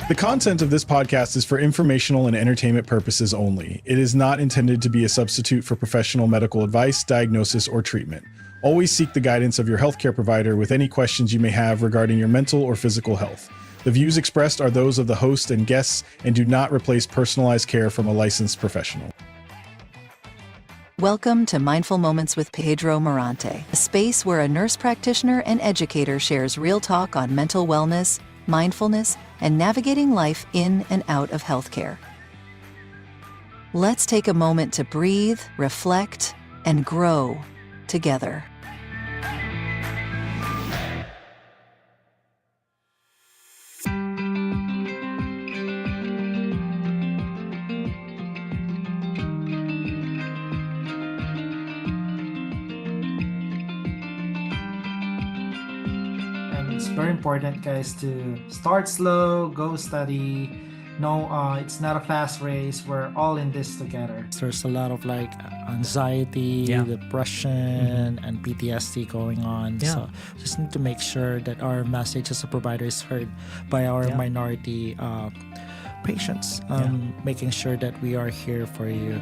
The content of this podcast is for informational and entertainment purposes only. It is not intended to be a substitute for professional medical advice, diagnosis, or treatment. Always seek the guidance of your healthcare provider with any questions you may have regarding your mental or physical health. The views expressed are those of the host and guests and do not replace personalized care from a licensed professional. Welcome to Mindful Moments with Pedro Morante, a space where a nurse practitioner and educator shares real talk on mental wellness, mindfulness, and navigating life in and out of healthcare. Let's take a moment to breathe, reflect, and grow together. It's very important, guys, to start slow, go steady. No, it's not a fast race. We're all in this together. There's a lot of anxiety, depression, and PTSD going on. So just need to make sure that our message as a provider is heard by our minority patients. Making sure that we are here for you.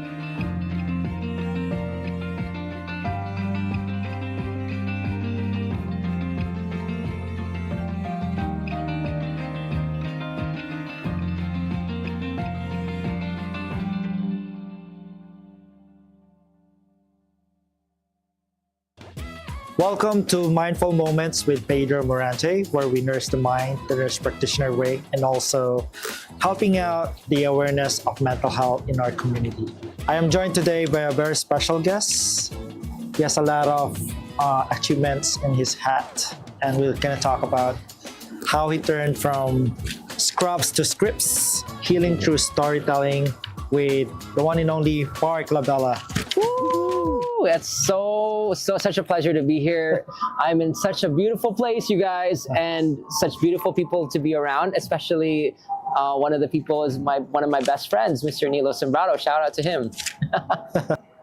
Welcome to Mindful Moments with Pedro Morante, where we nurse the mind the nurse practitioner way, and also helping out the awareness of mental health in our community. I am joined today by a very special guest. He has a lot of achievements in his hat, and we're going to talk about how he turned from scrubs to scripts, healing through storytelling with the one and only Mark Labella. It's such a pleasure to be here. I'm in such a beautiful place, you guys, and such beautiful people to be around. Especially one of the people is one of my best friends, Mr. Nilo Sembrado. Shout out to him.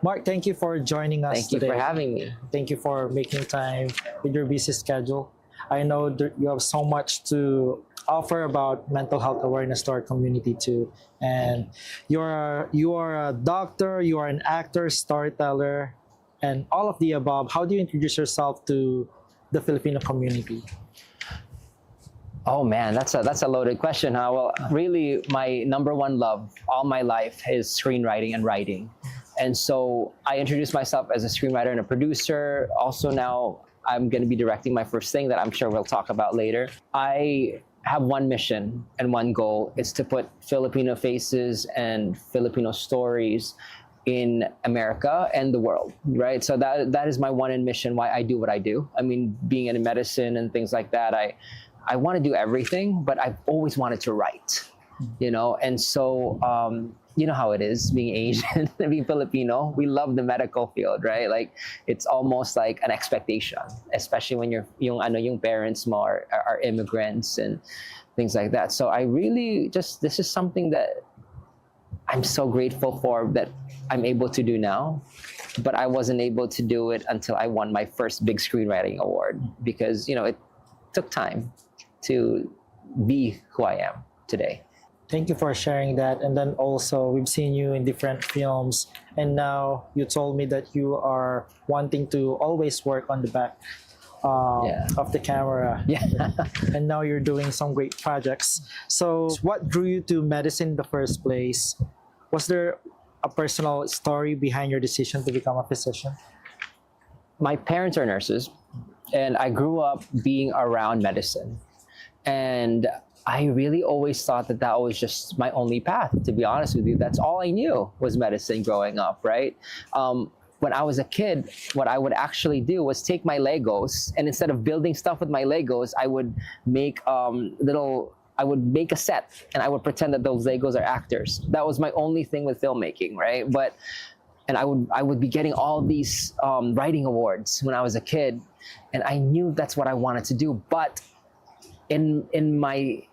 Mark, thank you for joining us today. Thank you for having me. Thank you for making time with your busy schedule. I know that you have so much to offer about mental health awareness to our community too. And you are a doctor, you are an actor, storyteller, and all of the above. How do you introduce yourself to the Filipino community? Oh man, that's a loaded question, huh? Well, really, my number one love all my life is screenwriting and writing. And so I introduced myself as a screenwriter and a producer. Also now I'm going to be directing my first thing that I'm sure we'll talk about later. I have one mission and one goal. It's to put Filipino faces and Filipino stories in America and the world, right? So that is my one mission why I do what I do. I mean, being in medicine and things like that, I want to do everything, but I've always wanted to write, you know? And so, you know how it is being Asian, being Filipino, we love the medical field, right? Like it's almost like an expectation, especially when yung parents mo are immigrants and things like that. So I really this is something that I'm so grateful for that I'm able to do now, but I wasn't able to do it until I won my first big screenwriting award because, it took time to be who I am today. Thank you for sharing that. And then also, we've seen you in different films, and now you told me that you are wanting to always work on the back of the camera. Yeah. And now you're doing some great projects. So what drew you to medicine in the first place? Was there a personal story behind your decision to become a physician? My parents are nurses, and I grew up being around medicine. And I really always thought that was just my only path, to be honest with you. That's all I knew was medicine growing up, right? When I was a kid, what I would actually do was take my Legos, and instead of building stuff with my Legos, I would make a set, and I would pretend that those Legos are actors. That was my only thing with filmmaking, right? And I would be getting all these writing awards when I was a kid, and I knew that's what I wanted to do. But in my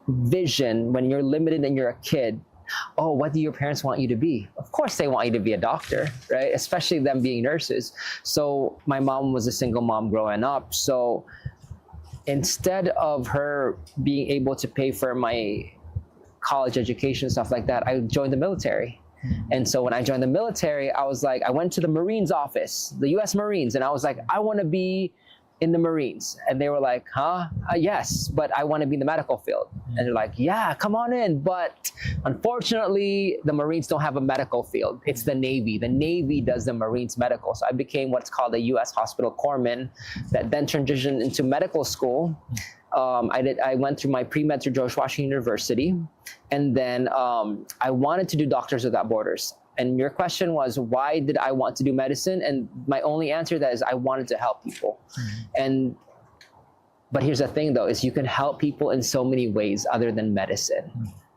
vision, when you're limited and you're a kid, what do your parents want you to be? Of course they want you to be a doctor, right? Especially them being nurses. So my mom was a single mom growing up. So instead of her being able to pay for my college education, stuff like that, I joined the military. And so when I joined the military, I was like, I went to the Marines office, the US Marines, and I was like, I want to be in the Marines. And they were like, huh? Yes, but I want to be in the medical field. And they're like, yeah, come on in. But unfortunately, the Marines don't have a medical field. It's the Navy. The Navy does the Marines medical. So I became what's called a US hospital corpsman that then transitioned into medical school. I went through my pre-med through George Washington University. And then I wanted to do Doctors Without Borders. And your question was, why did I want to do medicine? And my only answer to that is I wanted to help people. But here's the thing though, is you can help people in so many ways other than medicine,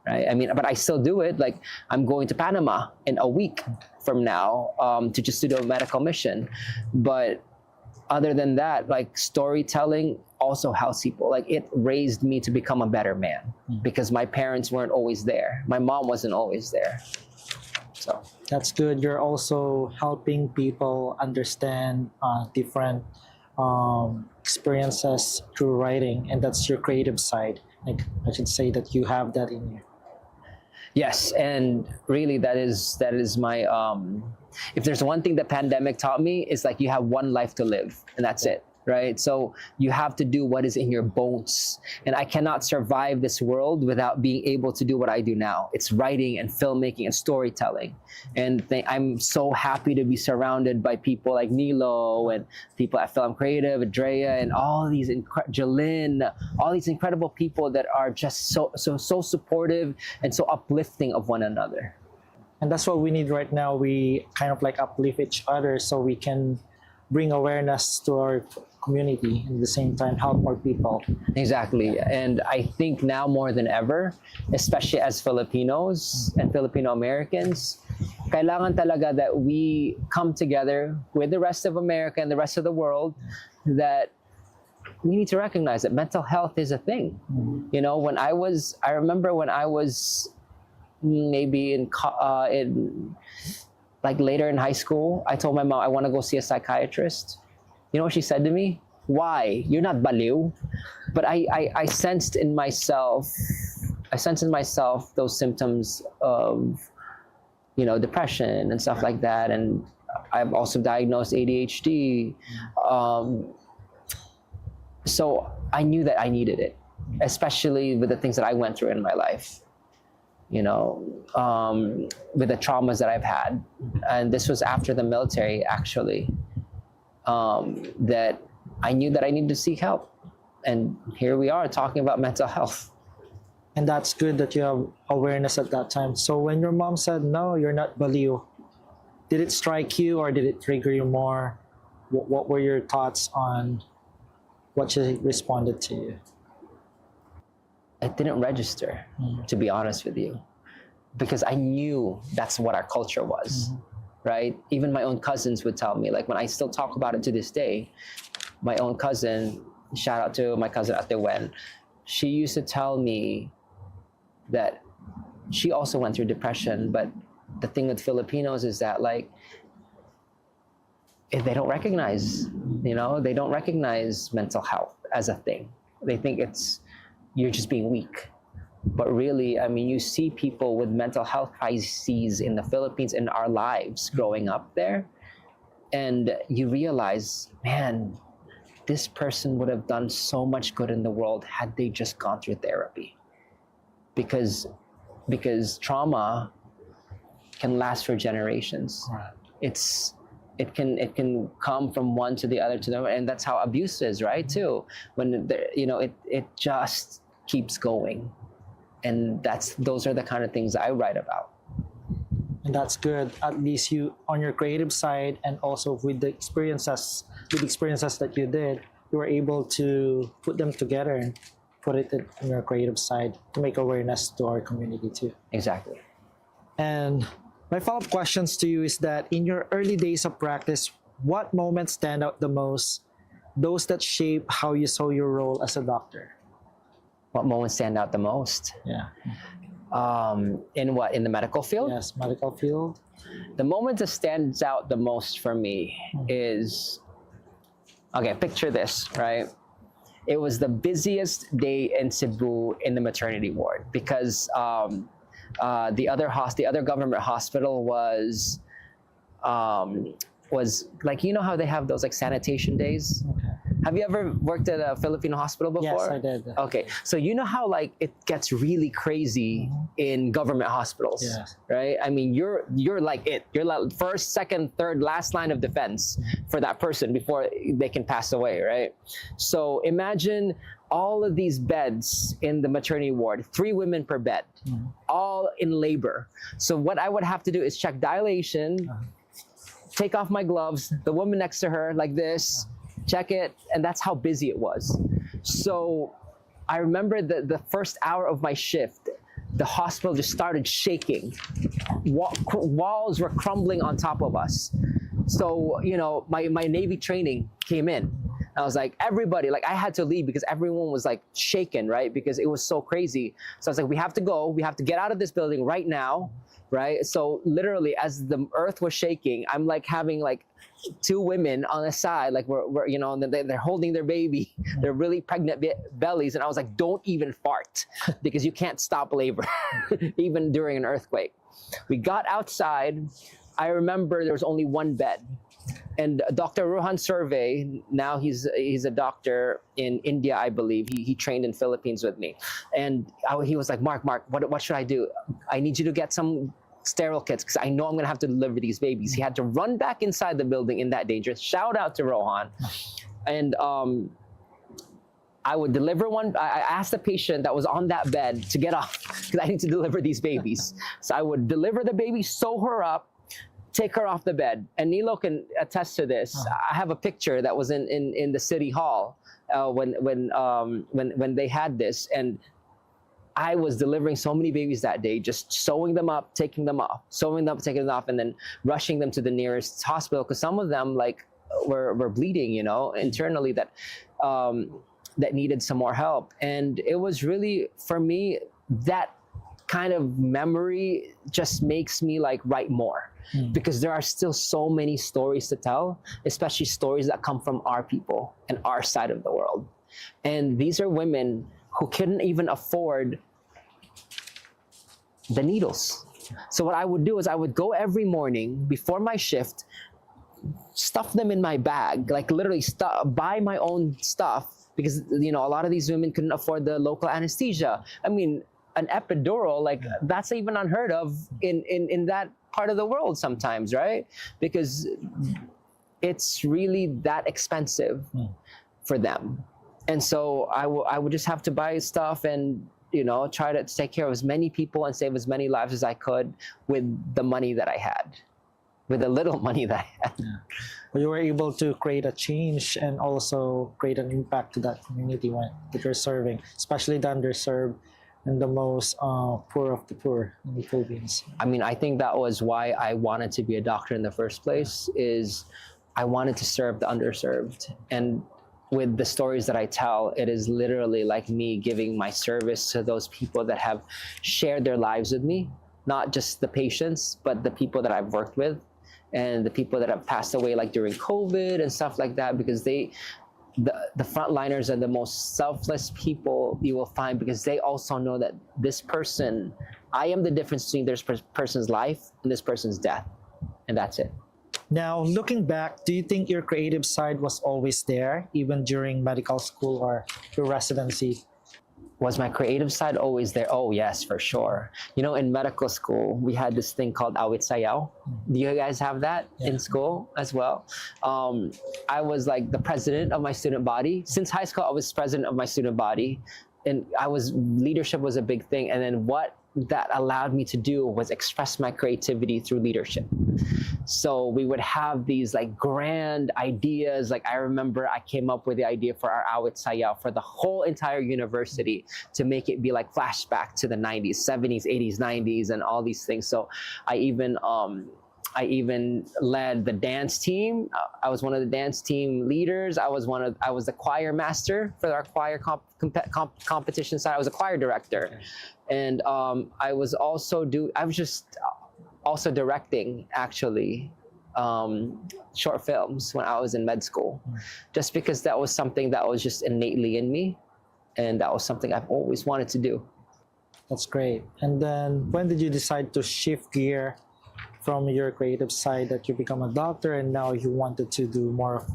right? I mean, but I still do it. Like I'm going to Panama in a week from now to just do a medical mission. But other than that, like storytelling also helps people. Like it raised me to become a better man because my parents weren't always there. My mom wasn't always there. So That's good. You're also helping people understand different experiences through writing, and that's your creative side. Like I should say that you have that in you. yes, and really that is my if there's one thing the pandemic taught me, is like you have one life to live and that's it. Right? So you have to do what is in your bones. And I cannot survive this world without being able to do what I do now. It's writing and filmmaking and storytelling. And I'm so happy to be surrounded by people like Nilo and people at Film Creative, Andrea, and all these Jalyn, all these incredible people that are just so supportive and so uplifting of one another. And that's what we need right now. We kind of like uplift each other so we can bring awareness to our community and at the same time help more people. Exactly. And I think now more than ever, especially as Filipinos and Filipino Americans, kailangan talaga that we come together with the rest of America and the rest of the world, that we need to recognize that mental health is a thing. You know, I remember when I was maybe in like later in high school, I told my mom I want to go see a psychiatrist. You know what she said to me? Why? You're not baliw. But I sensed in myself those symptoms of, you know, depression and stuff like that. And I've also diagnosed ADHD. So I knew that I needed it, especially with the things that I went through in my life. You know, with the traumas that I've had. And this was after the military, actually, that I knew that I needed to seek help. And here we are talking about mental health. And that's good that you have awareness at that time. So when your mom said, no, you're not baliw, did it strike you or did it trigger you more? What were your thoughts on what she responded to you? It didn't register, to be honest with you, because I knew that's what our culture was, right? Even my own cousins would tell me, like when I still talk about it to this day, my own cousin, shout out to my cousin Ate Wen, she used to tell me that she also went through depression, but the thing with Filipinos is that like, if they don't recognize, you know, they don't recognize mental health as a thing. They think you're just being weak. But really, I mean, you see people with mental health crises in the Philippines in our lives growing up there, and you realize, man, this person would have done so much good in the world had they just gone through therapy. Because trauma can last for generations. Right. It can come from one to the other to the other, and that's how abuse is, right? Too, when it just keeps going, and those are the kind of things that I write about. And that's good. At least you, on your creative side, and also with the experiences that you did, you were able to put them together and put it in your creative side to make awareness to our community too. Exactly. And my follow-up questions to you is that in your early days of practice, what moments stand out the most? Those that shape how you saw your role as a doctor. What moments stand out the most? Yeah. In the medical field? Yes, medical field. The moment that stands out the most for me is, okay, picture this, right? It was the busiest day in Cebu in the maternity ward because the other government hospital was like, you know how they have those like sanitation days? Okay. Have you ever worked at a Filipino hospital before? Yes, I did. Okay, so you know how like it gets really crazy in government hospitals, Yes. right? I mean, you're like it. You're like first, second, third, last line of defense for that person before they can pass away, right? So imagine all of these beds in the maternity ward, 3 women per bed, all in labor. So what I would have to do is check dilation, take off my gloves, the woman next to her like this, check it, and that's how busy it was. So I remember the first hour of my shift, the hospital just started shaking. Walls were crumbling on top of us. So, you know, my Navy training came in. I was like, everybody, like I had to leave because everyone was like shaken, right? Because it was so crazy. So I was like, we have to go, we have to get out of this building right now, right? So literally as the earth was shaking, I'm like having like 2 women on the side, like we're you know, they're holding their baby, they're really pregnant bellies. And I was like, don't even fart because you can't stop labor, even during an earthquake. We got outside. I remember there was only 1 bed. And Dr. Rohan Survey, now he's a doctor in India, I believe. He trained in Philippines with me. And he was like, Mark, what should I do? I need you to get some sterile kits because I know I'm going to have to deliver these babies. He had to run back inside the building in that danger. Shout out to Rohan. And I would deliver one. I asked the patient that was on that bed to get off because I need to deliver these babies. So I would deliver the baby, sew her up, take her off the bed. And Nilo can attest to this. I have a picture that was in the city hall when they had this, and I was delivering so many babies that day, just sewing them up, taking them off, sewing them up, taking them off, and then rushing them to the nearest hospital because some of them like were bleeding, you know, internally that needed some more help. And it was really, for me, that kind of memory just makes me like write more because there are still so many stories to tell, especially stories that come from our people and our side of the world. And these are women who couldn't even afford the needles. So what I would do is I would go every morning before my shift, stuff them in my bag, like literally buy my own stuff because, you know, a lot of these women couldn't afford the local anesthesia. I mean, an epidural, like that's even unheard of in that part of the world sometimes, right? Because it's really that expensive for them. And so I would just have to buy stuff and, you know, try to take care of as many people and save as many lives as I could with the money that I had, with the little money that I had. Yeah. But you were able to create a change and also create an impact to that community that you're serving, especially the underserved and the most poor of the poor in the Philippines. I mean, I think that was why I wanted to be a doctor in the first place, is I wanted to serve the underserved. And with the stories that I tell, it is literally like me giving my service to those people that have shared their lives with me, not just the patients, but the people that I've worked with and the people that have passed away like during COVID and stuff like that, because the frontliners are the most selfless people you will find because they also know that this person, I am the difference between this person's life and this person's death. And that's it. Now, looking back, do you think your creative side was always there, even during medical school or your residency? Was my creative side always there? Oh, yes, for sure. You know, in medical school, we had this thing called awit sayaw. Do you guys have that in school as well? I was like the president of my student body. Since high school, I was president of my student body. And leadership was a big thing. And then what that allowed me to do was express my creativity through leadership. So we would have these like grand ideas. Like I remember I came up with the idea for our awit sayaw for the whole entire university to make it be like flashback to the 90s, 70s, 80s, 90s, and all these things. So I even led the dance team. I was one of the dance team leaders. I was the choir master for our choir competition side. I was a choir director. And I was also directing actually short films when I was in med school, just because that was something that was just innately in me, and that was something I've always wanted to do. That's great. And then when did you decide to shift gear from your creative side, that you become a doctor and now you wanted to do more of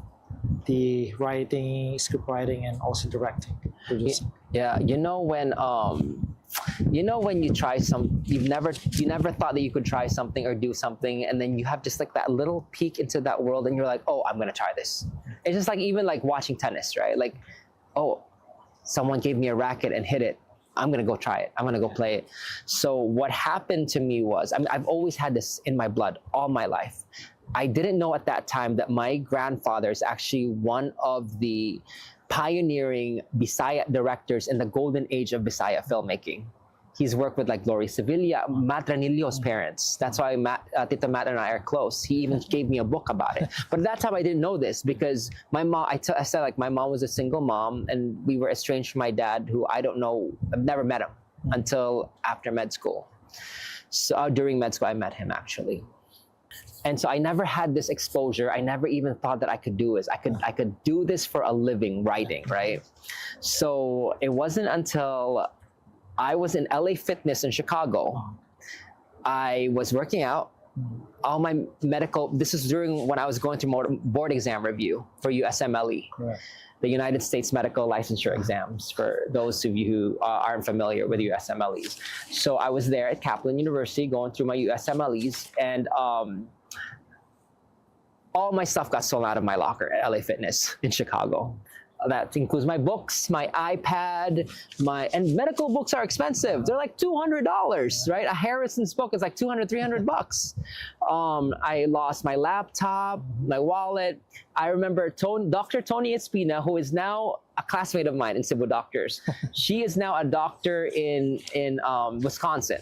the writing, script writing, and also directing, producing? Yeah, when you try you never thought that you could try something or do something, and then you have just like that little peek into that world, and you're like, oh, I'm gonna try this. It's just like, even like watching tennis, right? Like, oh, someone gave me a racket and hit it, I'm gonna go try it, I'm gonna go play it. So what happened to me was, I've always had this in my blood all my life. I didn't know at that time that my grandfather is actually one of the pioneering Bisaya directors in the golden age of Bisaya filmmaking. He's worked with like Gloria Sevilla, Matt Ranillo's parents. That's why Tito Matt and I are close. He even gave me a book about it. But at that time I didn't know this, because my mom, I said like my mom was a single mom, and we were estranged from my dad, who I don't know, I've never met him until after med school. So during med school I met him actually. And so I never had this exposure. I never even thought that I could do this. I could do this for a living, writing, right? So it wasn't until I was in LA Fitness in Chicago. I was working out. All my medical, this is during when I was going through board exam review for USMLE, correct, the United States Medical Licensure Exams, for those of you who aren't familiar with USMLEs. So I was there at Kaplan University going through my USMLEs, and all my stuff got stolen out of my locker at LA Fitness in Chicago. That includes my books, my iPad, and medical books are expensive. They're like $200, right? A Harrison's book is like $200, $300. I lost my laptop, my wallet. I remember Dr. Tony Espina, who is now a classmate of mine in Cebu Doctors. She is now a doctor in Wisconsin.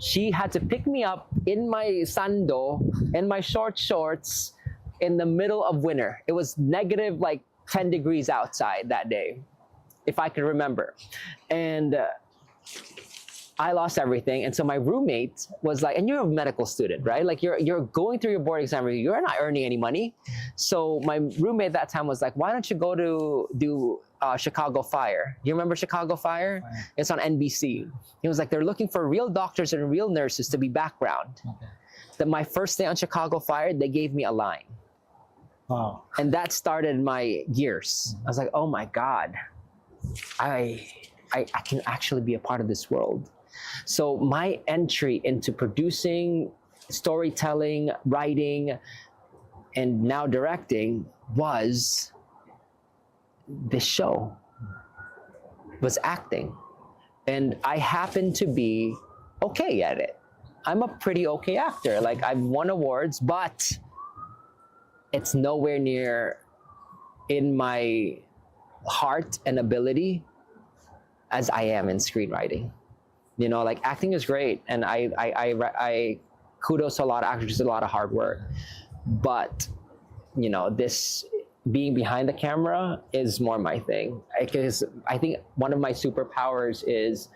She had to pick me up in my sando and my shorts in the middle of winter. It was negative like 10 degrees outside that day, if I can remember. And I lost everything. And so my roommate was like, and you're a medical student, right? Like you're going through your board exam review, you're not earning any money. So my roommate at that time was like, why don't you go to do Chicago Fire? You remember Chicago Fire? Right. It's on NBC. He was like, they're looking for real doctors and real nurses to be background. Okay. Then my first day on Chicago Fire, they gave me a line. Wow. And that started my gears. I was like, oh my God, I can actually be a part of this world. So my entry into producing, storytelling, writing, and now directing was this show, was acting. And I happened to be okay at it. I'm a pretty okay actor. Like, I've won awards, but it's nowhere near in my heart and ability as I am in screenwriting. You know, like, acting is great, and I kudos to a lot of actors, a lot of hard work. But, you know, this being behind the camera is more my thing. Because I think one of my superpowers is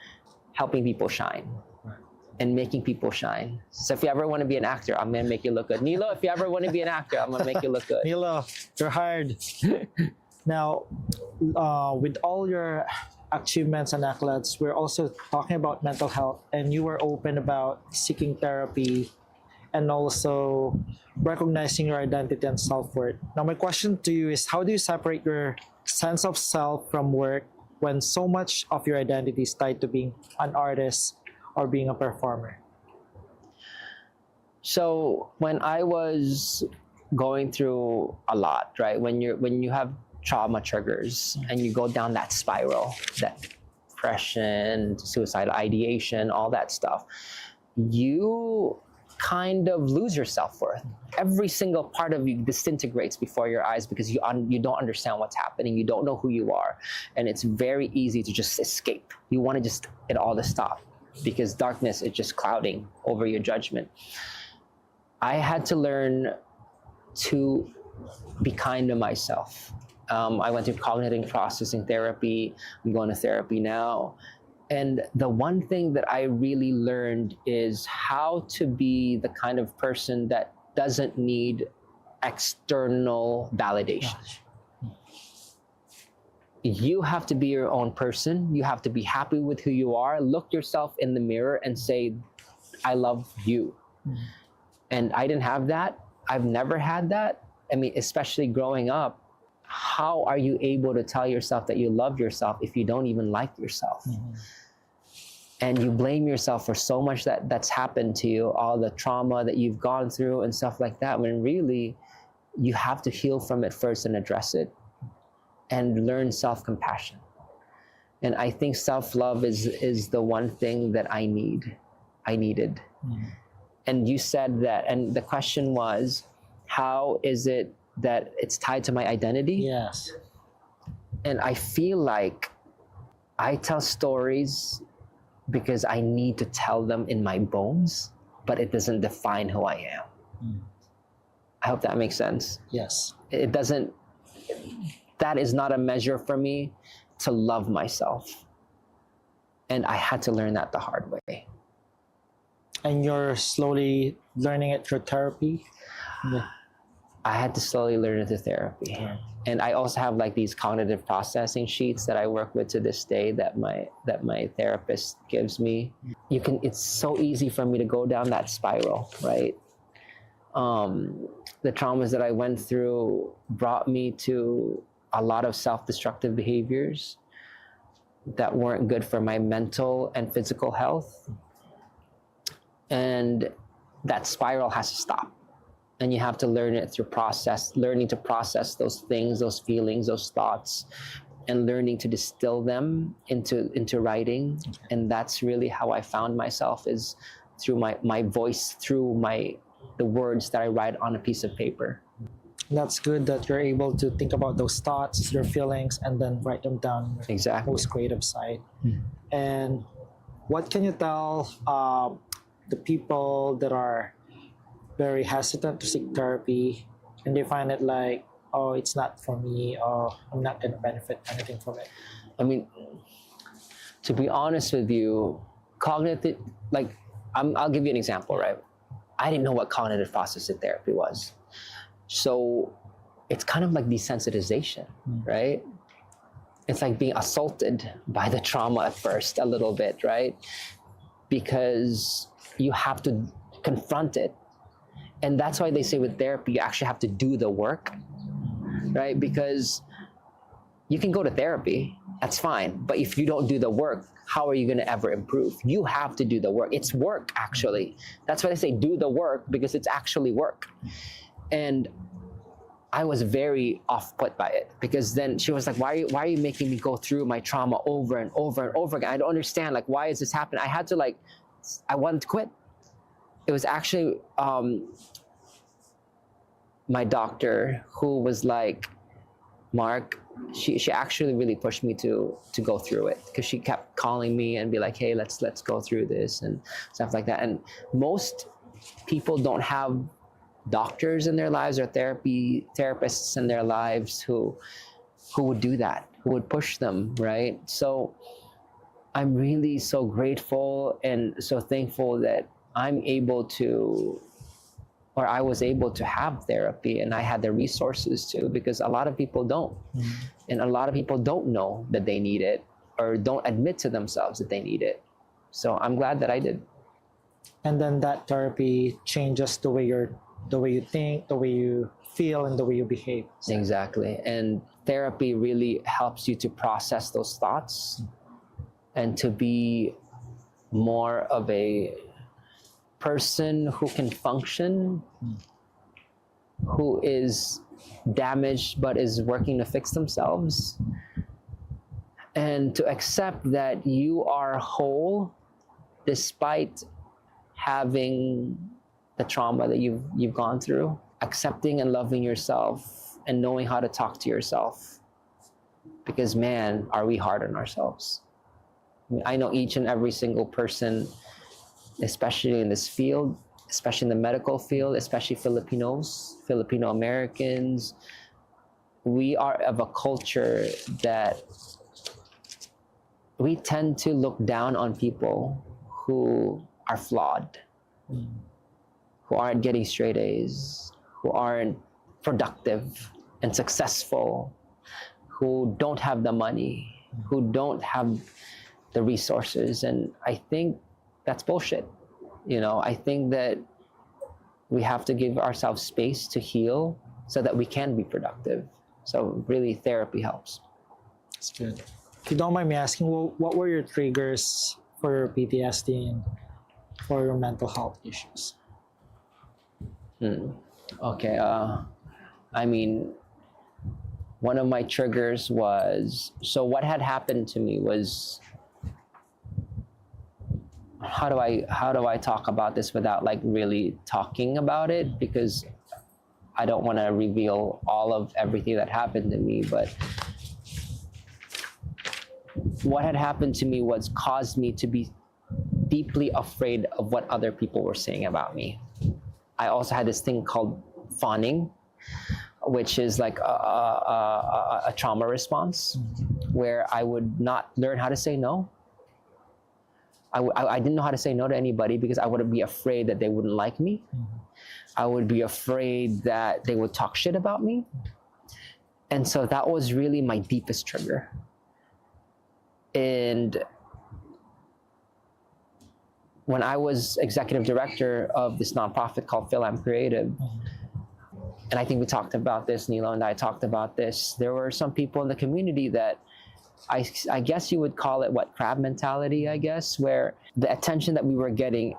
helping people shine. And making people shine. So if you ever want to be an actor, I'm gonna make you look good. Nilo, if you ever want to be an actor, I'm gonna make you look good. Nilo, you're hired. Now, with all your achievements and accolades, we're also talking about mental health, and you were open about seeking therapy and also recognizing your identity and self-worth. Now, my question to you is, how do you separate your sense of self from work when so much of your identity is tied to being an artist or being a performer? So when I was going through a lot, right? When you have trauma triggers and you go down that spiral, that depression, suicidal ideation, all that stuff, you kind of lose your self-worth. Every single part of you disintegrates before your eyes because you don't understand what's happening. You don't know who you are. And it's very easy to just escape. You want to just it all to stop, because darkness is just clouding over your judgment. I had to learn to be kind to myself. I went through cognitive processing therapy. I'm going to therapy now. And the one thing that I really learned is how to be the kind of person that doesn't need external validation. You have to be your own person. You have to be happy with who you are. Look yourself in the mirror and say, I love you. And I didn't have that. I've never had that. I mean, especially growing up, how are you able to tell yourself that you love yourself if you don't even like yourself? And you blame yourself for so much that's happened to you, all the trauma that you've gone through and stuff like that, when really you have to heal from it first and address it and learn self-compassion. And I think self-love is the one thing that I needed. And you said that, and the question was, how is it that it's tied to my identity? Yes. And I feel like I tell stories because I need to tell them in my bones, but it doesn't define who I am. I hope that makes sense. Yes. It doesn't, that is not a measure for me to love myself. And I had to learn that the hard way. And you're slowly learning it through therapy? I had to slowly learn it through therapy. And I also have like these cognitive processing sheets that I work with to this day that my therapist gives me. It's so easy for me to go down that spiral, right? The traumas that I went through brought me to a lot of self-destructive behaviors that weren't good for my mental and physical health. And that spiral has to stop. And you have to learn it through learning to process those things, those feelings, those thoughts, and learning to distill them into writing. And that's really how I found myself, is through my voice, through the words that I write on a piece of paper. That's good that you're able to think about those thoughts, your feelings, and then write them down in your Exactly. most creative side. And what can you tell the people that are very hesitant to seek therapy and they find it like, oh, it's not for me, or I'm not going to benefit anything from it? I mean, to be honest with you, cognitive, like, I'll give you an example, right? I didn't know what cognitive processing therapy was. So it's kind of like desensitization, right? It's like being assaulted by the trauma at first, a little bit, right? Because you have to confront it. And that's why they say with therapy, you actually have to do the work, right? Because you can go to therapy, that's fine. But if you don't do the work, how are you going to ever improve? You have to do the work. It's work, actually. That's why they say do the work, because it's actually work. And I was very off-put by it, because then she was like, why are you making me go through my trauma over and over and over again? I don't understand. Like, why is this happening? I wanted to quit. It was actually my doctor who was like, Mark, she actually really pushed me to go through it, because she kept calling me and be like, hey, let's go through this and stuff like that. And most people don't have doctors in their lives or therapists in their lives who would do that, who would push them, right? So I'm really so grateful and so thankful that I was able to have therapy, and I had the resources to, because a lot of people don't. And a lot of people don't know that they need it, or don't admit to themselves that they need it. So I'm glad that I did. And then that therapy changes the way you think, the way you feel, and the way you behave. Exactly. And therapy really helps you to process those thoughts and to be more of a person who can function, who is damaged but is working to fix themselves, and to accept that you are whole despite having the trauma that you've gone through. Accepting and loving yourself and knowing how to talk to yourself, because man, are we hard on ourselves. I know each and every single person, especially in this field, especially in the medical field, especially Filipinos, Filipino Americans, we are of a culture that we tend to look down on people who are flawed. who aren't getting straight A's, who aren't productive and successful, who don't have the money, who don't have the resources. And I think that's bullshit. I think that we have to give ourselves space to heal so that we can be productive. So really, therapy helps. That's good. If you don't mind me asking, what were your triggers for your PTSD and for your mental health issues? Okay. One of my triggers was, so what had happened to me was, how do I talk about this without like really talking about it, because I don't want to reveal all of everything that happened to me. But what had happened to me was caused me to be deeply afraid of what other people were saying about me. I also had this thing called fawning, which is like a trauma response, where I would not learn how to say no. I didn't know how to say no to anybody because I would be afraid that they wouldn't like me. I would be afraid that they would talk shit about me. And so that was really my deepest trigger. And when I was executive director of this nonprofit called Philam Creative, and I think we talked about this, Nilo and I talked about this, there were some people in the community that I guess you would call it crab mentality, I guess, where the attention that we were getting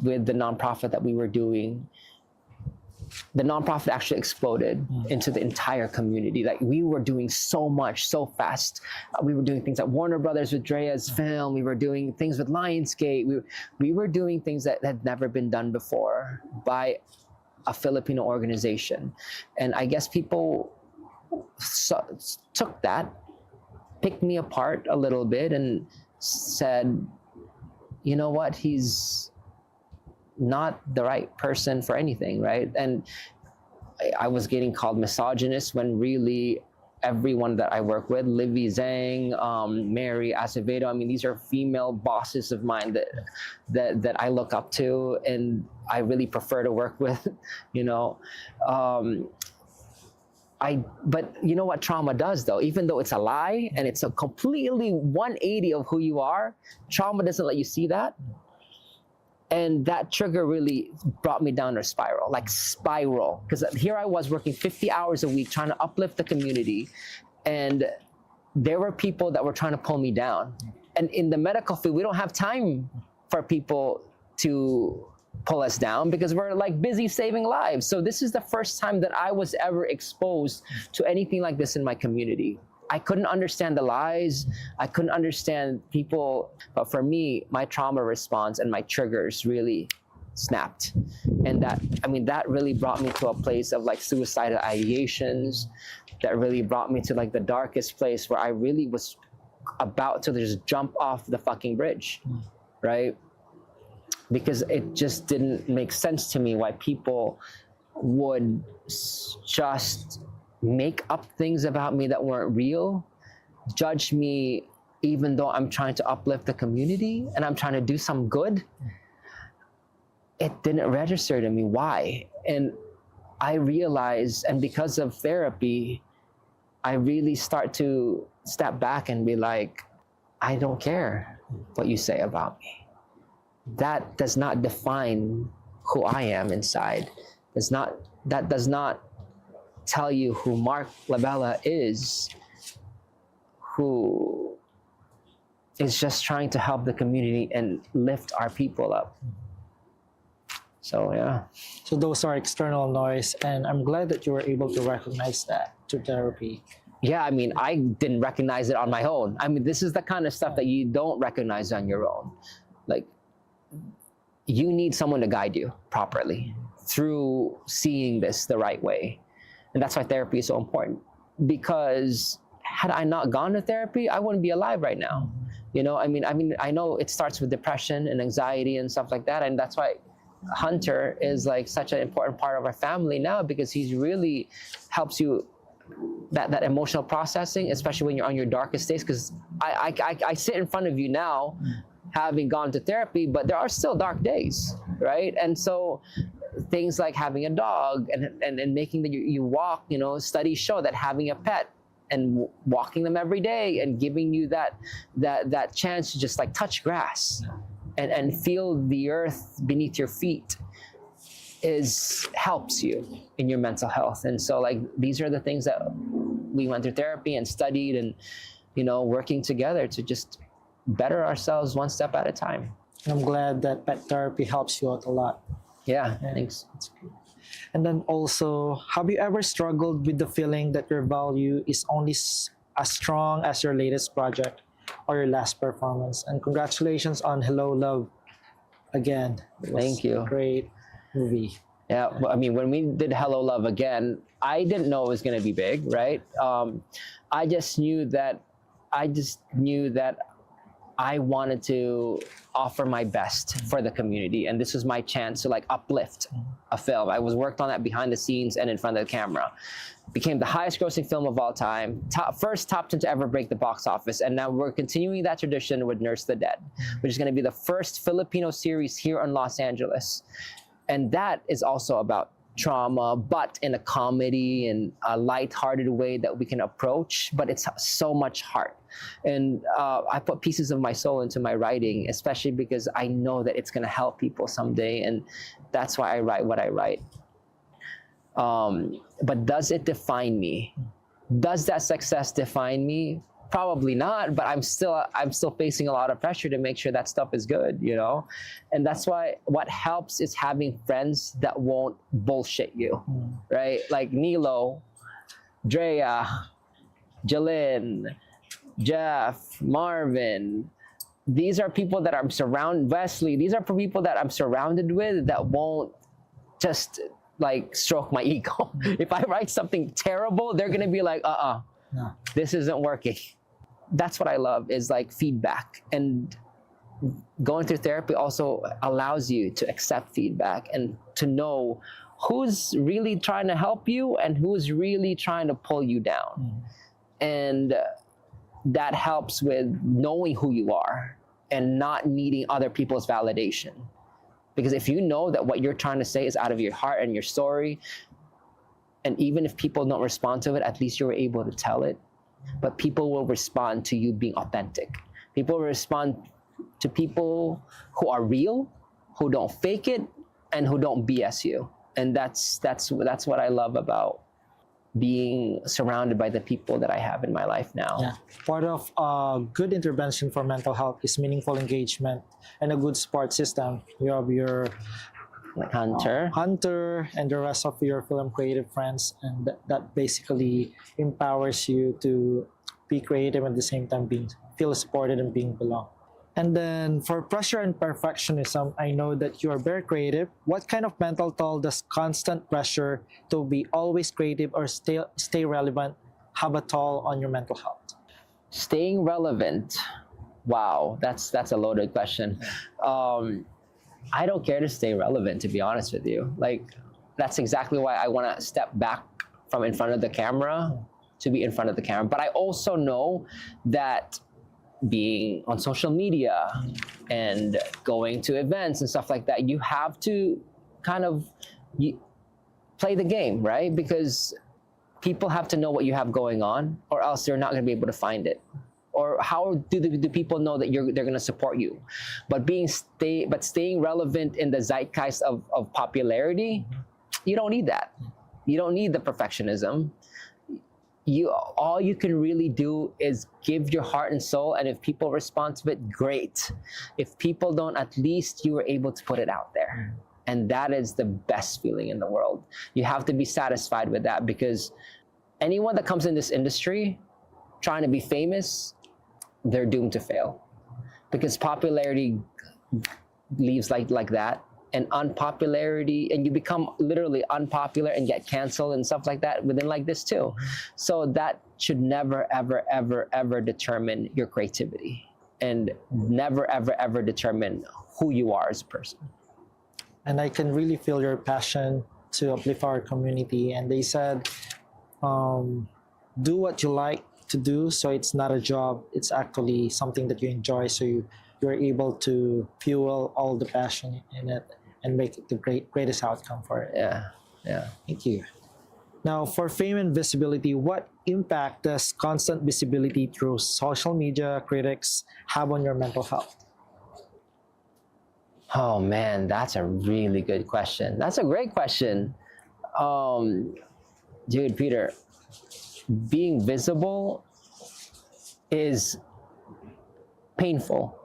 with the nonprofit that we were doing, the nonprofit actually exploded into the entire community. Like, we were doing so much, so fast. We were doing things at Warner Brothers with Drea's film. We were doing things with Lionsgate. We were doing things that had never been done before by a Filipino organization. And I guess people took that, picked me apart a little bit and said, you know what, he's not the right person for anything, right? And I was getting called misogynist when really everyone that I work with, Livy Zhang, Mary Acevedo, these are female bosses of mine that I look up to and I really prefer to work with, But you know what trauma does, though? Even though it's a lie and it's a completely 180 of who you are, trauma doesn't let you see that. And that trigger really brought me down a spiral, because here I was working 50 hours a week trying to uplift the community, and there were people that were trying to pull me down. And in the medical field, we don't have time for people to pull us down because we're busy saving lives. So this is the first time that I was ever exposed to anything like this in my community. I couldn't understand the lies. I couldn't understand people. But for me, my trauma response and my triggers really snapped. And that really brought me to a place of suicidal ideations. That really brought me to the darkest place where I really was about to just jump off the fucking bridge, right? Because it just didn't make sense to me why people would just make up things about me that weren't real, judge me even though I'm trying to uplift the community and I'm trying to do some good. It didn't register to me why. And I realized, and because of therapy, I really start to step back and be like, I don't care what you say about me. That does not define who I am inside. That does not tell you who Mark Labella is, who is just trying to help the community and lift our people up. So, yeah. So those are external noise, and I'm glad that you were able to recognize that through therapy. Yeah, I didn't recognize it on my own. This is the kind of stuff that you don't recognize on your own. You need someone to guide you properly through seeing this the right way. And that's why therapy is so important. Because had I not gone to therapy, I wouldn't be alive right now. I know it starts with depression and anxiety and stuff like that. And that's why Hunter is such an important part of our family now, because he's really helps you that emotional processing, especially when you're on your darkest days. Because I sit in front of you now, having gone to therapy, but there are still dark days, right? And so things like having a dog and making you walk, studies show that having a pet and walking them every day and giving you that chance to just like touch grass and feel the earth beneath your feet helps you in your mental health. And so like these are the things that we went through therapy and studied and working together to just better ourselves one step at a time. I'm glad that pet therapy helps you out a lot. Yeah. Thanks. That's good. And then also, have you ever struggled with the feeling that your value is only as strong as your latest project or your last performance? And congratulations on Hello Love again. Thank you. A great movie. Yeah, I mean, when we did Hello Love Again, I didn't know it was going to be big, right? I just knew that I wanted to offer my best for the community, and this was my chance to like uplift a film. I was worked on that behind the scenes and in front of the camera. Became the highest grossing film of all time, first top 10 to ever break the box office, and now we're continuing that tradition with Nurse the Dead, which is going to be the first Filipino series here in Los Angeles. And that is also about trauma, but in a comedy and a lighthearted way that we can approach, but it's so much heart. And I put pieces of my soul into my writing, especially because I know that it's going to help people someday. And that's why I write what I write. But does it define me? Does that success define me? Probably not, but I'm still facing a lot of pressure to make sure that stuff is good, And that's why what helps is having friends that won't bullshit you, right? Like Nilo, Drea, Jalyn, Jeff, Marvin. These are people that I'm Wesley. These are people that I'm surrounded with that won't just like stroke my ego. If I write something terrible, they're gonna be like, no, this isn't working. That's what I love, is like feedback. And going through therapy also allows you to accept feedback and to know who's really trying to help you and who's really trying to pull you down. And that helps with knowing who you are and not needing other people's validation. Because if you know that what you're trying to say is out of your heart and your story, and even if people don't respond to it, at least you were able to tell it. But people will respond to you being authentic. People will respond to people who are real, who don't fake it, and who don't BS you. And that's what I love about being surrounded by the people that I have in my life now. Yeah. Part of a good intervention for mental health is meaningful engagement and a good support system. You have your Like Hunter, and the rest of your film creative friends, and that basically empowers you to be creative at the same time feel supported and being belong. And then for pressure and perfectionism, I know that you are very creative. What kind of mental toll does constant pressure to be always creative or stay relevant have a toll on your mental health? Staying relevant. Wow, that's a loaded question. I don't care to stay relevant, to be honest with you. Like, that's exactly why I want to step back from in front of the camera to be in front of the camera. But I also know that being on social media and going to events and stuff like that, you have to kind of play the game, right? Because people have to know what you have going on, or else they're not going to be able to find it. Or how do people know that they're going to support you? But staying relevant in the zeitgeist of popularity, you don't need that. You don't need the perfectionism. All you can really do is give your heart and soul, and if people respond to it, great. If people don't, at least you were able to put it out there. And that is the best feeling in the world. You have to be satisfied with that, because anyone that comes in this industry trying to be famous, they're doomed to fail, because popularity leaves like that, and unpopularity, and you become literally unpopular and get canceled and stuff like that within like this too. So that should never, ever, ever, ever determine your creativity, and never, ever, ever determine who you are as a person. And I can really feel your passion to uplift our community. And they said, do what you like to do, so it's not a job, it's actually something that you enjoy, so you're able to fuel all the passion in it. and make it the greatest outcome for it. Yeah. Thank you. Now, for fame and visibility, what impact does constant visibility through social media critics have on your mental health? Oh man, that's a really good question. That's a great question. Dude, Peter, being visible is painful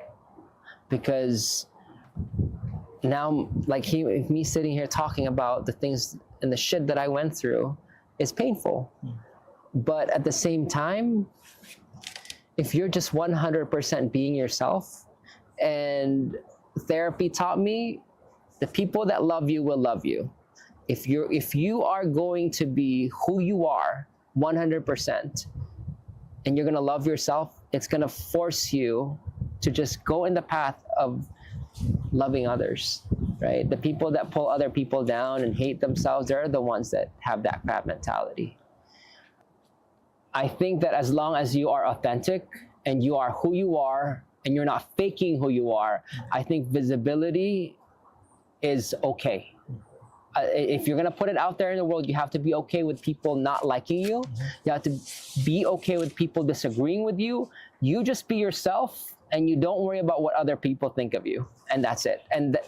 because now, like me sitting here talking about the things and the shit that I went through is painful. But at the same time, if you're just 100% being yourself, and therapy taught me, the people that love you will love you. If you are going to be who you are 100%, and you're gonna love yourself, it's gonna force you to just go in the path of loving others, right? The people that pull other people down and hate themselves, they're the ones that have that crab mentality. I think that as long as you are authentic and you are who you are and you're not faking who you are, I think visibility is okay. If you're gonna put it out there in the world, you have to be okay with people not liking you. You have to be okay with people disagreeing with you. You just be yourself, and you don't worry about what other people think of you, and that's it. And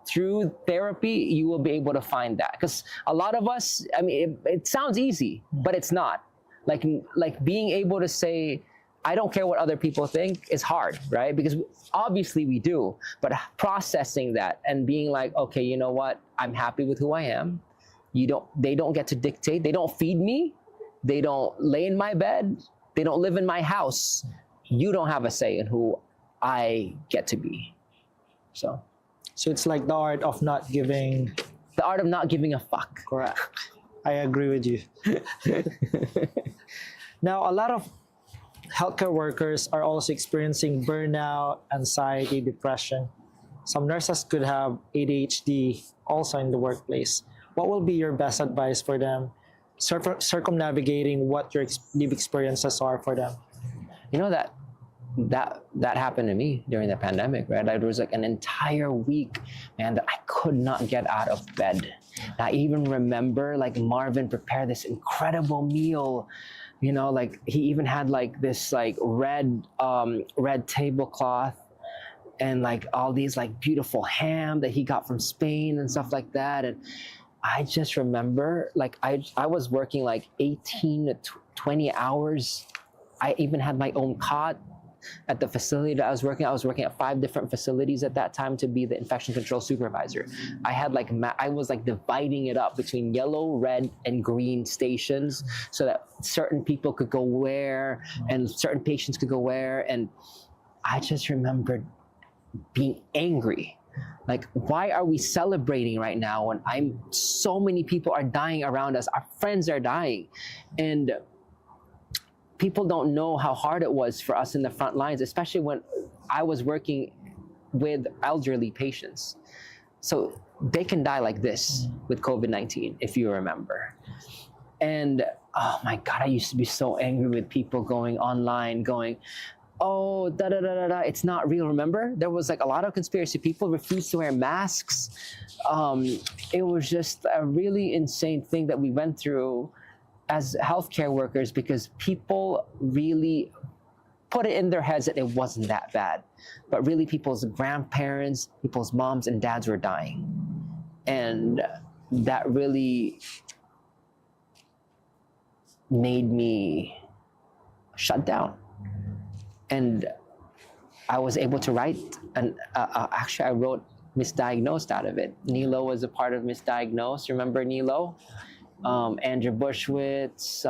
through therapy, you will be able to find that. Because a lot of us, I mean, it sounds easy, but it's not. Like being able to say, I don't care what other people think is hard, right? Because obviously we do, but processing that and being like, okay, you know what? I'm happy with who I am. They don't get to dictate. They don't feed me. They don't lay in my bed. They don't live in my house. You don't have a say in who I get to be. So it's like the art of not giving. The art of not giving a fuck. Correct. I agree with you. Now, a lot of healthcare workers are also experiencing burnout, anxiety, depression. Some nurses could have ADHD also in the workplace. What will be your best advice for them, circumnavigating what your lived experiences are for them? You know that happened to me during the pandemic, right? There was like an entire week, man, that I could not get out of bed. I even remember like Marvin prepared this incredible meal. You know, like he even had like this like red tablecloth and like all these like beautiful ham that he got from Spain and stuff like that. And I just remember like I was working like 18 to 20 hours. I even had my own cot at the facility that I was working. I was working at 5 different facilities at that time to be the infection control supervisor. I had like I was like dividing it up between yellow, red, and green stations so that certain people could go where and certain patients could go where. And I just remembered being angry. Like, why are we celebrating right now when so many people are dying around us? Our friends are dying, and people don't know how hard it was for us in the front lines, especially when I was working with elderly patients. So they can die like this with COVID-19, if you remember. And oh my God, I used to be so angry with people going online, going, oh, it's not real. Remember, there was like a lot of conspiracy. People refused to wear masks. It was just a really insane thing that we went through as healthcare workers, because people really put it in their heads that it wasn't that bad. But really people's grandparents, people's moms and dads were dying. And that really made me shut down. And I was able to write, and actually I wrote Misdiagnosed out of it. Nilo was a part of Misdiagnosed. Remember Nilo? Andrew Bushwitz,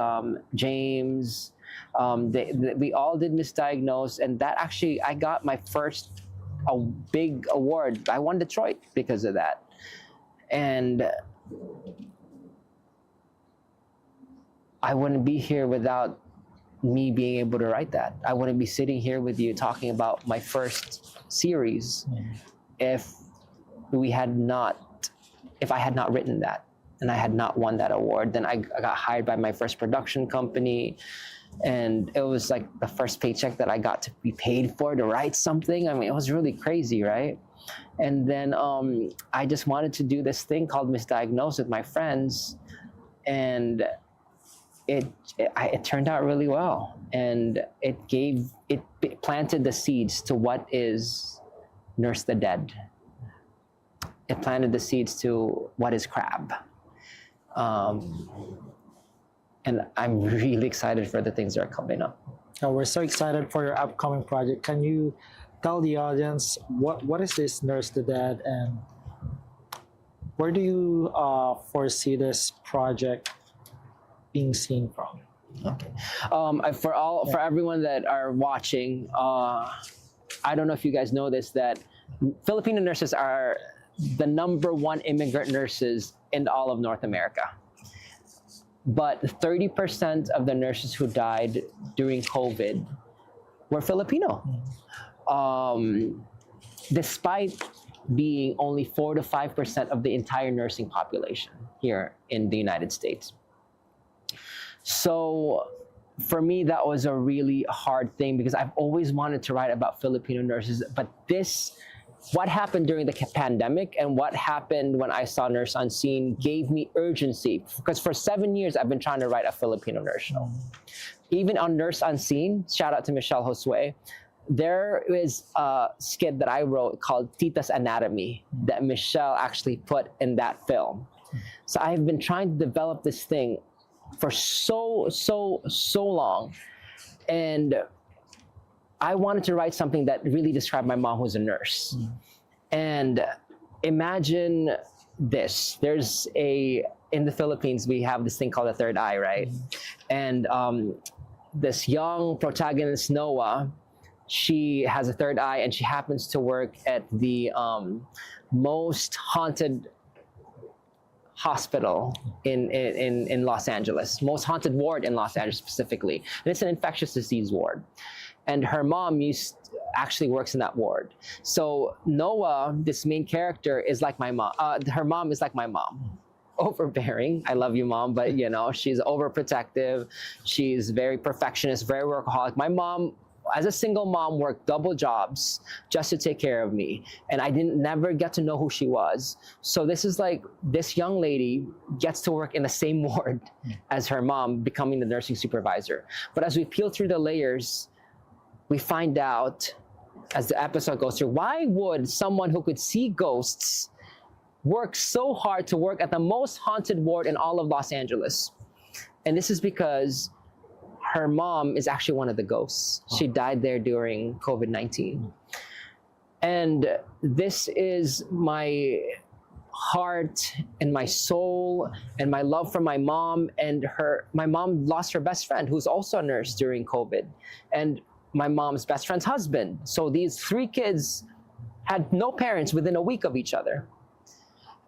James, we all did Misdiagnosed, and that actually, I got my first big award. I won Detroit because of that. And I wouldn't be here without me being able to write that. I wouldn't be sitting here with you talking about my first series if I had not written that. And I had not won that award. Then I got hired by my first production company, and it was like the first paycheck that I got to be paid for to write something. I mean, it was really crazy, right? And then I just wanted to do this thing called Misdiagnosed with my friends, and it turned out really well, and it planted the seeds to what is Nurse the Dead. It planted the seeds to what is Crab. And I'm really excited for the things that are coming up. We're so excited for your upcoming project. Can you tell the audience what is this Nurse the Dead, and where do you foresee this project being seen from? Okay. For everyone that are watching, I don't know if you guys know this, that Filipino nurses are the #1 immigrant nurses in all of North America. But 30% of the nurses who died during COVID were Filipino. Despite being only 4 to 5% of the entire nursing population here in the United States. So for me, that was a really hard thing because I've always wanted to write about Filipino nurses, but what happened during the pandemic and what happened when I saw Nurse Unseen gave me urgency, because for 7 years I've been trying to write a Filipino nurse show. Even on Nurse Unseen, shout out to Michelle Josue, there is a skit that I wrote called Tita's Anatomy that Michelle actually put in that film. So I've been trying to develop this thing for so long, and I wanted to write something that really described my mom, who's a nurse. And imagine this. In the Philippines, we have this thing called a third eye, right? And this young protagonist, Noah, she has a third eye, and she happens to work at the most haunted hospital in Los Angeles, most haunted ward in Los Angeles specifically. And it's an infectious disease ward. And her mom actually works in that ward. So Noah, this main character, is like my mom. Her mom is like my mom. Overbearing. I love you, Mom, but she's overprotective. She's very perfectionist, very workaholic. My mom, as a single mom, worked double jobs just to take care of me. And I never get to know who she was. So this is like, this young lady gets to work in the same ward as her mom, becoming the nursing supervisor. But as we peel through the layers, we find out, as the episode goes through, why would someone who could see ghosts work so hard to work at the most haunted ward in all of Los Angeles? And this is because her mom is actually one of the ghosts. She died there during COVID-19. And this is my heart and my soul and my love for my mom. And my mom lost her best friend, who's also a nurse, during COVID. And my mom's best friend's husband. So these 3 kids had no parents within a week of each other.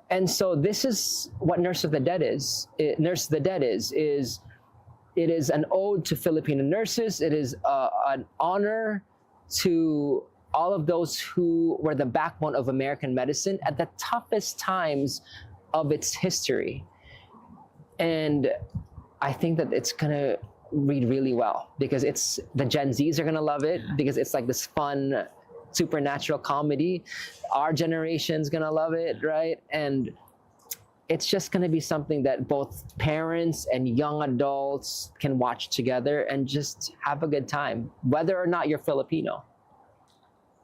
And so this is what Nurse the Dead is. Nurse the Dead is it is an ode to Filipino nurses. It is an honor to all of those who were the backbone of American medicine at the toughest times of its history. And I think that it's gonna read really well because the Gen Zs are gonna love it because it's like this fun supernatural comedy. Our generation's gonna love it, right? And it's just gonna be something that both parents and young adults can watch together and just have a good time, whether or not you're Filipino.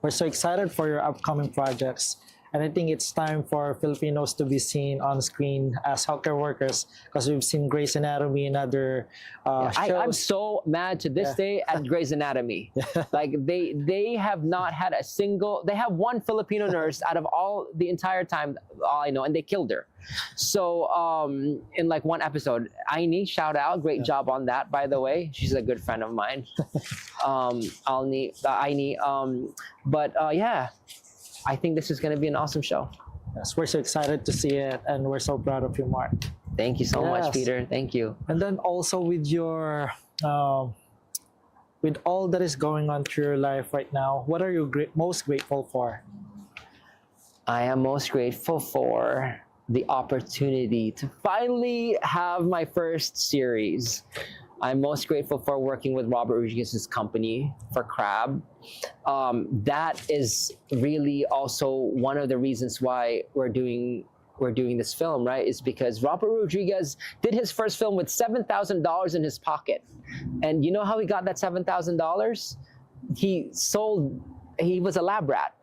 We're so excited for your upcoming projects. And I think it's time for Filipinos to be seen on screen as healthcare workers, because we've seen Grey's Anatomy and other shows. I'm so mad to this day at Grey's Anatomy. Like they have not had they have one Filipino nurse out of the entire time, all I know, and they killed her. So in like one episode, Aini, shout out, great job on that, by the way. She's a good friend of mine. Aini. Yeah. I think this is going to be an awesome show. Yes, we're so excited to see it, and we're so proud of you, Mark. Thank you so much, Peter. Thank you. And then also with your, with all that is going on through your life right now, what are you most grateful for? I am most grateful for the opportunity to finally have my first series. I'm most grateful for working with Robert Rodriguez's company for Crab. That is really also one of the reasons why we're doing this film, right? Is because Robert Rodriguez did his first film with $7,000 in his pocket. And you know how he got that $7,000? He was a lab rat.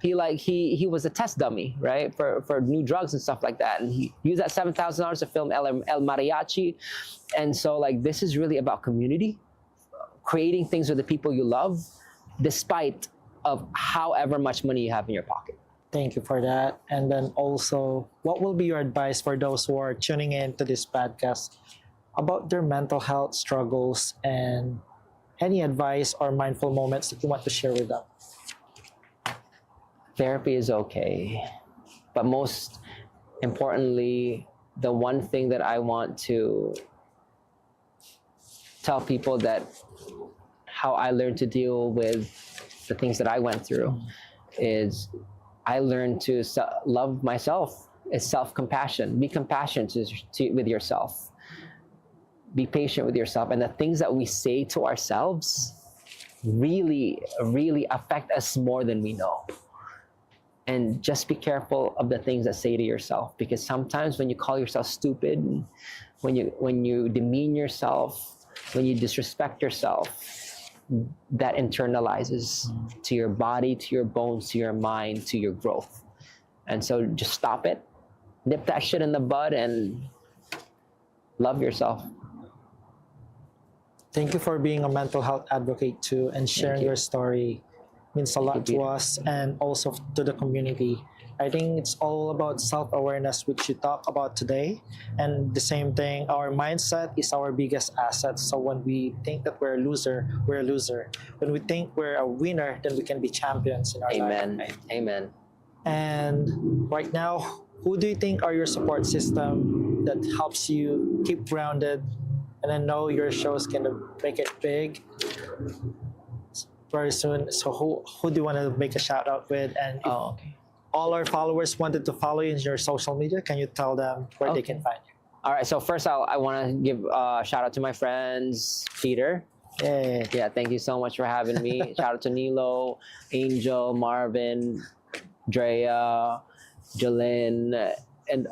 He was a test dummy, right? For new drugs and stuff like that. And he used that $7,000 to film El Mariachi. And so like, this is really about community, creating things with the people you love, despite of however much money you have in your pocket. Thank you for that. And then also, what will be your advice for those who are tuning in to this podcast about their mental health struggles, and any advice or mindful moments that you want to share with them? Therapy is okay, but most importantly, the one thing that I want to tell people that how I learned to deal with the things that I went through is I learned to love myself. It's self-compassion. Be compassionate with yourself. Be patient with yourself. And the things that we say to ourselves really, really affect us more than we know. And just be careful of the things that say to yourself, because sometimes when you call yourself stupid, when you demean yourself, when you disrespect yourself, that internalizes to your body, to your bones, to your mind, to your growth. And so just stop it, nip that shit in the bud, and love yourself. Thank you for being a mental health advocate too, and sharing your story. Means a lot to us and also to the community. I think it's all about self-awareness, which you talk about today. And the same thing, our mindset is our biggest asset. So when we think that we're a loser, we're a loser. When we think we're a winner, then we can be champions in our Amen. life. Amen. And right now, who do you think are your support system that helps you keep grounded? And I know your show's gonna make it big very soon. So who do you want to make a shout out with? And if all our followers wanted to follow you in your social media, can you tell them where they can find you? All right. So first, I want to give a shout out to my friends, Peter. Yeah. Thank you so much for having me. Shout out to Nilo, Angel, Marvin, Drea, Jolene, and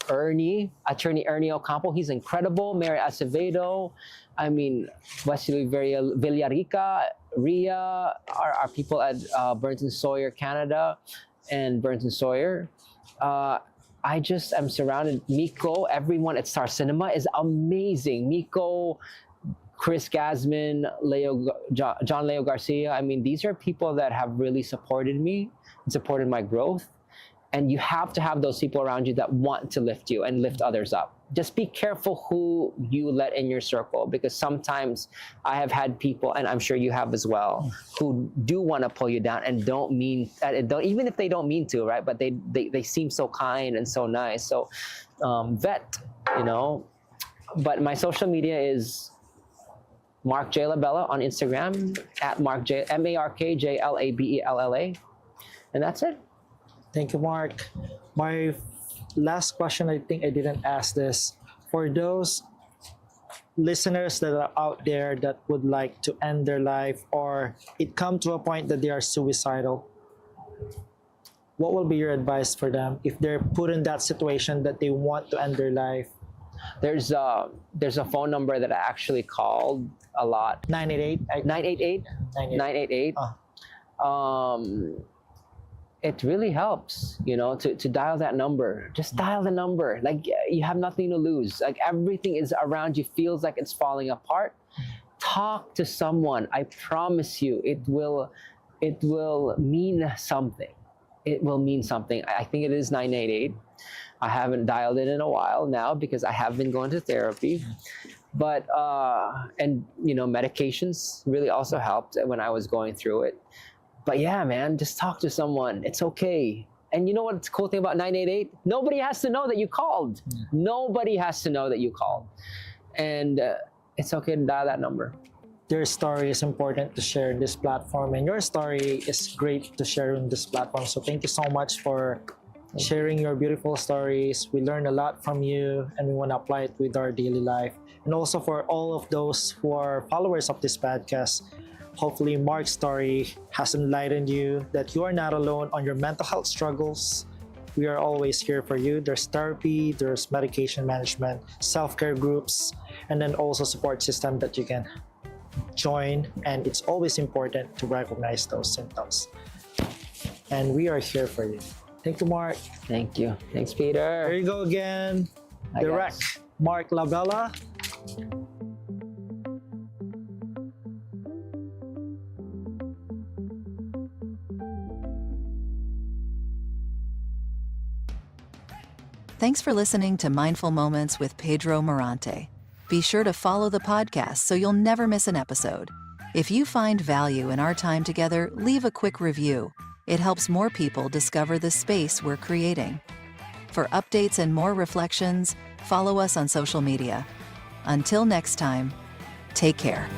Ernie, attorney Ernie Ocampo. He's incredible. Mary Acevedo. I mean, Wesley Villarica, Ria, our people at Burns & Sawyer Canada and Burns & Sawyer. I just am surrounded. Miko, everyone at Star Cinema is amazing. Miko, Chris Gasman, John Leo Garcia. I mean, these are people that have really supported me and supported my growth. And you have to have those people around you that want to lift you and lift others up. Just be careful who you let in your circle, because sometimes I have had people, and I'm sure you have as well, who do want to pull you down and don't mean, even if they don't mean to, right? But they seem so kind and so nice. So vet, you know. But my social media is Mark J. Labella on Instagram, at MarkJLabella. And that's it. Thank you, Mark. My last question, I think I didn't ask this. For those listeners that are out there that would like to end their life, or it come to a point that they are suicidal, what will be your advice for them if they're put in that situation that they want to end their life? There's a phone number that I actually called a lot. 988? 988? 988. It really helps, you know, to dial that number. Just dial the number. Like, you have nothing to lose. Like, everything is around you feels like it's falling apart. Talk to someone. I promise you, it will mean something. It will mean something. I think it is 988. I haven't dialed it in a while now because I have been going to therapy. But, and, you know, medications really also helped when I was going through it. But yeah, man, just talk to someone. It's okay. And you know what's the cool thing about 988? Nobody has to know that you called. Nobody has to know that you called. And it's okay to dial that number. Your story is important to share in this platform, and your story is great to share in this platform. So thank you so much for sharing your beautiful stories. We learn a lot from you and we want to apply it with our daily life. And also for all of those who are followers of this podcast, hopefully Mark's story has enlightened you that you are not alone on your mental health struggles. We are always here for you. There's therapy, there's medication management, self-care groups, and then also support system that you can join. And it's always important to recognize those symptoms. And we are here for you. Thank you, Mark. Thank you. Thanks, There Peter. you go again. Hi, Direct guys. Mark Labella. Thanks for listening to Mindful Moments with Pedro Morante. Be sure to follow the podcast so you'll never miss an episode. If you find value in our time together, leave a quick review. It helps more people discover the space we're creating. For updates and more reflections, follow us on social media. Until next time, take care.